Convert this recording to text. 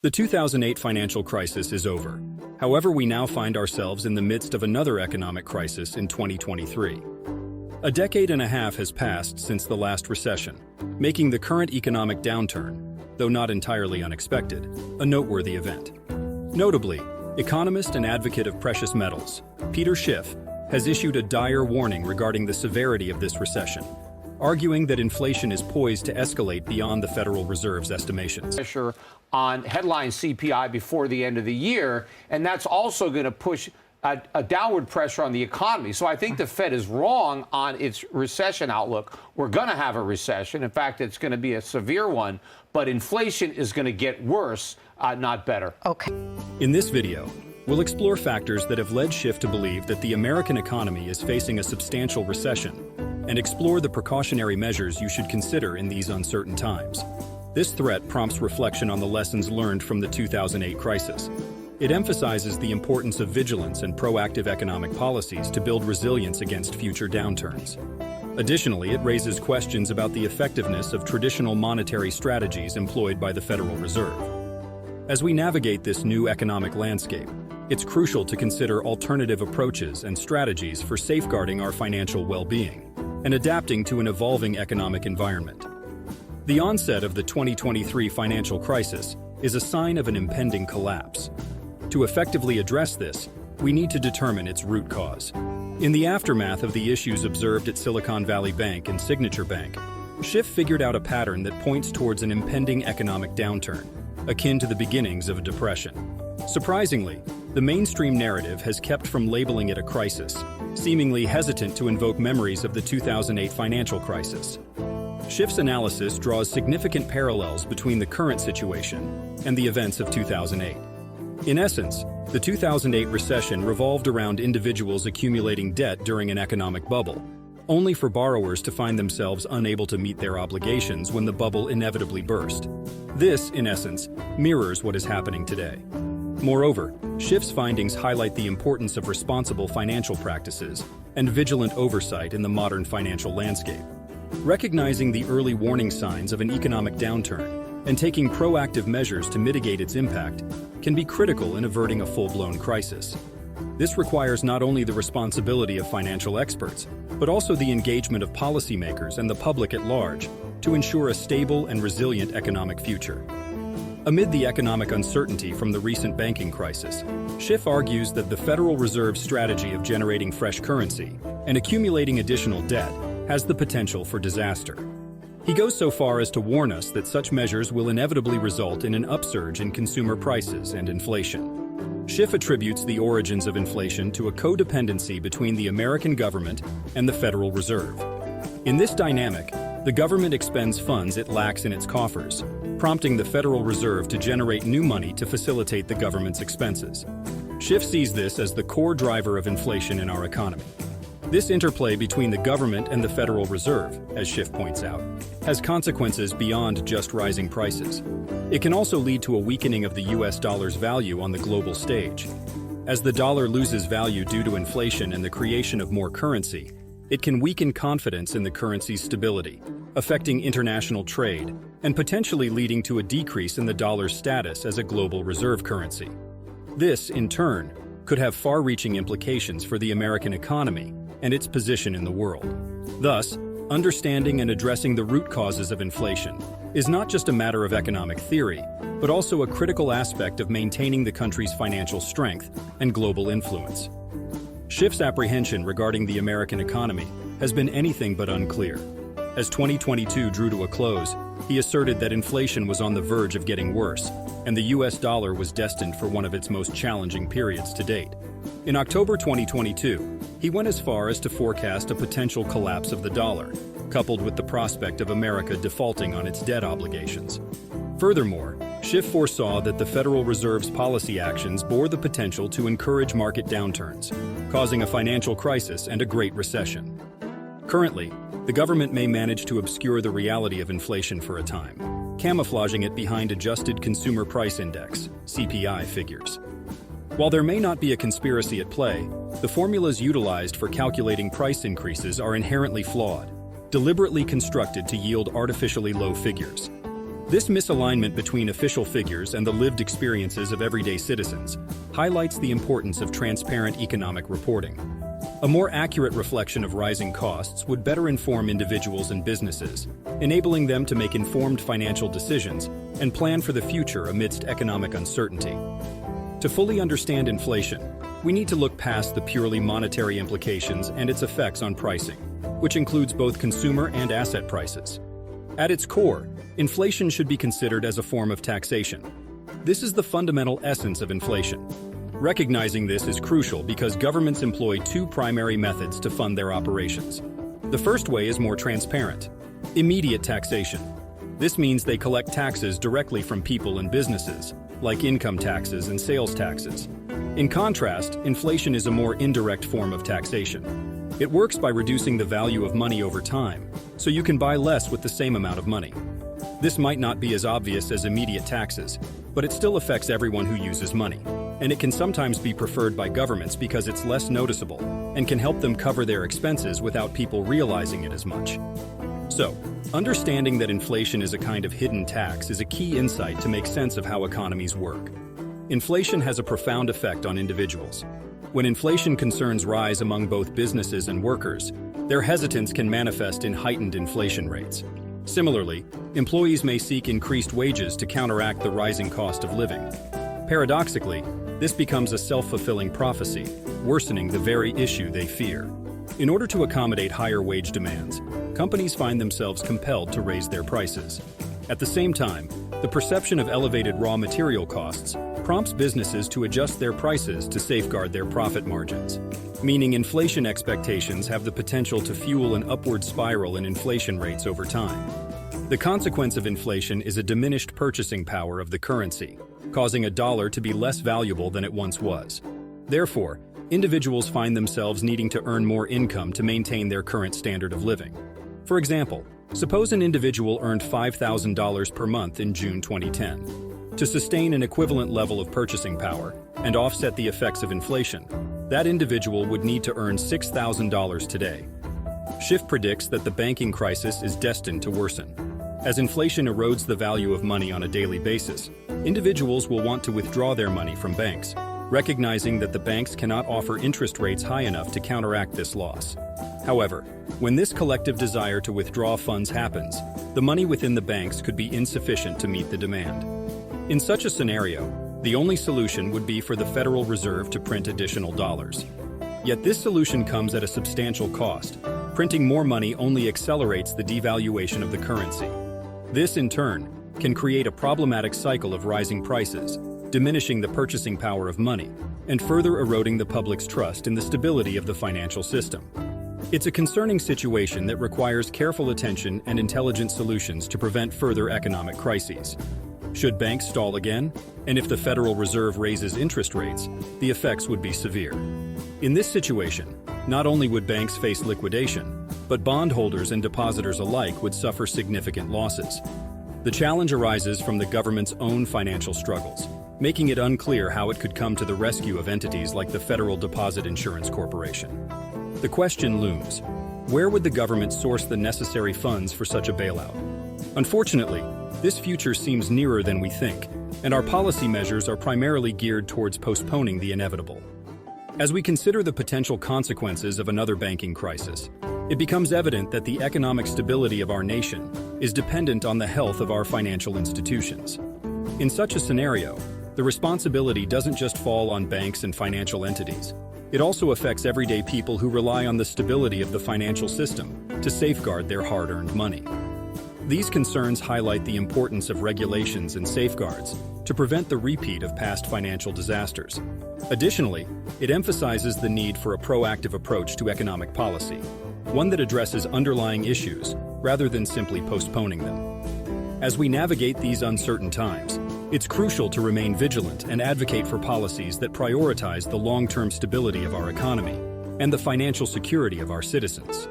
The 2008 financial crisis is over. However, we now find ourselves in the midst of another economic crisis in 2023. A decade and a half has passed since the last recession, making the current economic downturn, though not entirely unexpected, a noteworthy event. Notably, economist and advocate of precious metals, Schiff, has issued a dire warning regarding the severity of this recession, arguing that inflation is poised to escalate beyond the Federal Reserve's estimations. Pressure on headline CPI before the end of the year, and that's also going to push a downward pressure on the economy. So I think the Fed is wrong on its recession outlook. We're going to have a recession. In fact, it's going to be a severe one, but inflation is going to get worse, not better. Okay. In this video, we'll explore factors that have led Schiff to believe that the American economy is facing a substantial recession, and explore the precautionary measures you should consider in these uncertain times. This threat prompts reflection on the lessons learned from the 2008 crisis. It emphasizes the importance of vigilance and proactive economic policies to build resilience against future downturns. Additionally, it raises questions about the effectiveness of traditional monetary strategies employed by the Federal Reserve. As we navigate this new economic landscape, it's crucial to consider alternative approaches and strategies for safeguarding our financial well-being and adapting to an evolving economic environment. The onset of the 2023 financial crisis is a sign of an impending collapse. To effectively address this, we need to determine its root cause. In the aftermath of the issues observed at Silicon Valley Bank and Signature Bank, Schiff figured out a pattern that points towards an impending economic downturn, akin to the beginnings of a depression. Surprisingly, the mainstream narrative has kept from labeling it a crisis, seemingly hesitant to invoke memories of the 2008 financial crisis. Schiff's analysis draws significant parallels between the current situation and the events of 2008. In essence, the 2008 recession revolved around individuals accumulating debt during an economic bubble, only for borrowers to find themselves unable to meet their obligations when the bubble inevitably burst. This, in essence, mirrors what is happening today. Moreover, Schiff's findings highlight the importance of responsible financial practices and vigilant oversight in the modern financial landscape. Recognizing the early warning signs of an economic downturn and taking proactive measures to mitigate its impact can be critical in averting a full-blown crisis. This requires not only the responsibility of financial experts, but also the engagement of policymakers and the public at large to ensure a stable and resilient economic future. Amid the economic uncertainty from the recent banking crisis, Schiff argues that the Federal Reserve's strategy of generating fresh currency and accumulating additional debt has the potential for disaster. He goes so far as to warn us that such measures will inevitably result in an upsurge in consumer prices and inflation. Schiff attributes the origins of inflation to a codependency between the American government and the Federal Reserve. In this dynamic, the government expends funds it lacks in its coffers, prompting the Federal Reserve to generate new money to facilitate the government's expenses. Schiff sees this as the core driver of inflation in our economy. This interplay between the government and the Federal Reserve, as Schiff points out, has consequences beyond just rising prices. It can also lead to a weakening of the US dollar's value on the global stage. As the dollar loses value due to inflation and the creation of more currency, it can weaken confidence in the currency's stability, affecting international trade and potentially leading to a decrease in the dollar's status as a global reserve currency. This, in turn, could have far-reaching implications for the American economy and its position in the world. Thus, understanding and addressing the root causes of inflation is not just a matter of economic theory, but also a critical aspect of maintaining the country's financial strength and global influence. Schiff's apprehension regarding the American economy has been anything but unclear. As 2022 drew to a close, he asserted that inflation was on the verge of getting worse, and the US dollar was destined for one of its most challenging periods to date. In October 2022, he went as far as to forecast a potential collapse of the dollar, coupled with the prospect of America defaulting on its debt obligations. Furthermore, Schiff foresaw that the Federal Reserve's policy actions bore the potential to encourage market downturns, causing a financial crisis and a Great Recession. Currently, the government may manage to obscure the reality of inflation for a time, camouflaging it behind Adjusted Consumer Price Index (CPI) figures. While there may not be a conspiracy at play, the formulas utilized for calculating price increases are inherently flawed, deliberately constructed to yield artificially low figures. This misalignment between official figures and the lived experiences of everyday citizens highlights the importance of transparent economic reporting. A more accurate reflection of rising costs would better inform individuals and businesses, enabling them to make informed financial decisions and plan for the future amidst economic uncertainty. To fully understand inflation, we need to look past the purely monetary implications and its effects on pricing, which includes both consumer and asset prices. At its core, inflation should be considered as a form of taxation. This is the fundamental essence of inflation. Recognizing this is crucial because governments employ two primary methods to fund their operations. The first way is more transparent: immediate taxation. This means they collect taxes directly from people and businesses, like income taxes and sales taxes. In contrast, inflation is a more indirect form of taxation. It works by reducing the value of money over time, so you can buy less with the same amount of money. This might not be as obvious as immediate taxes, but it still affects everyone who uses money, and it can sometimes be preferred by governments because it's less noticeable and can help them cover their expenses without people realizing it as much. So, understanding that inflation is a kind of hidden tax is a key insight to make sense of how economies work. Inflation has a profound effect on individuals. When inflation concerns rise among both businesses and workers, their hesitance can manifest in heightened inflation rates. Similarly, employees may seek increased wages to counteract the rising cost of living. Paradoxically, this becomes a self-fulfilling prophecy, worsening the very issue they fear. In order to accommodate higher wage demands, companies find themselves compelled to raise their prices. At the same time, the perception of elevated raw material costs prompts businesses to adjust their prices to safeguard their profit margins, meaning inflation expectations have the potential to fuel an upward spiral in inflation rates over time. The consequence of inflation is a diminished purchasing power of the currency, causing a dollar to be less valuable than it once was. Therefore, individuals find themselves needing to earn more income to maintain their current standard of living. For example, suppose an individual earned $5,000 per month in June 2010. To sustain an equivalent level of purchasing power and offset the effects of inflation, that individual would need to earn $6,000 today. Schiff predicts that the banking crisis is destined to worsen. As inflation erodes the value of money on a daily basis, individuals will want to withdraw their money from banks, recognizing that the banks cannot offer interest rates high enough to counteract this loss. However, when this collective desire to withdraw funds happens, the money within the banks could be insufficient to meet the demand. In such a scenario, the only solution would be for the Federal Reserve to print additional dollars. Yet this solution comes at a substantial cost. Printing more money only accelerates the devaluation of the currency. This, in turn, can create a problematic cycle of rising prices, diminishing the purchasing power of money, and further eroding the public's trust in the stability of the financial system. It's a concerning situation that requires careful attention and intelligent solutions to prevent further economic crises. Should banks stall again, and if the Federal Reserve raises interest rates, the effects would be severe. In this situation, not only would banks face liquidation, but bondholders and depositors alike would suffer significant losses. The challenge arises from the government's own financial struggles, making it unclear how it could come to the rescue of entities like the Federal Deposit Insurance Corporation. The question looms: where would the government source the necessary funds for such a bailout? Unfortunately, this future seems nearer than we think, and our policy measures are primarily geared towards postponing the inevitable. As we consider the potential consequences of another banking crisis, it becomes evident that the economic stability of our nation is dependent on the health of our financial institutions. In such a scenario, the responsibility doesn't just fall on banks and financial entities. It also affects everyday people who rely on the stability of the financial system to safeguard their hard-earned money. These concerns highlight the importance of regulations and safeguards to prevent the repeat of past financial disasters. Additionally, it emphasizes the need for a proactive approach to economic policy, one that addresses underlying issues rather than simply postponing them. As we navigate these uncertain times, it's crucial to remain vigilant and advocate for policies that prioritize the long-term stability of our economy and the financial security of our citizens.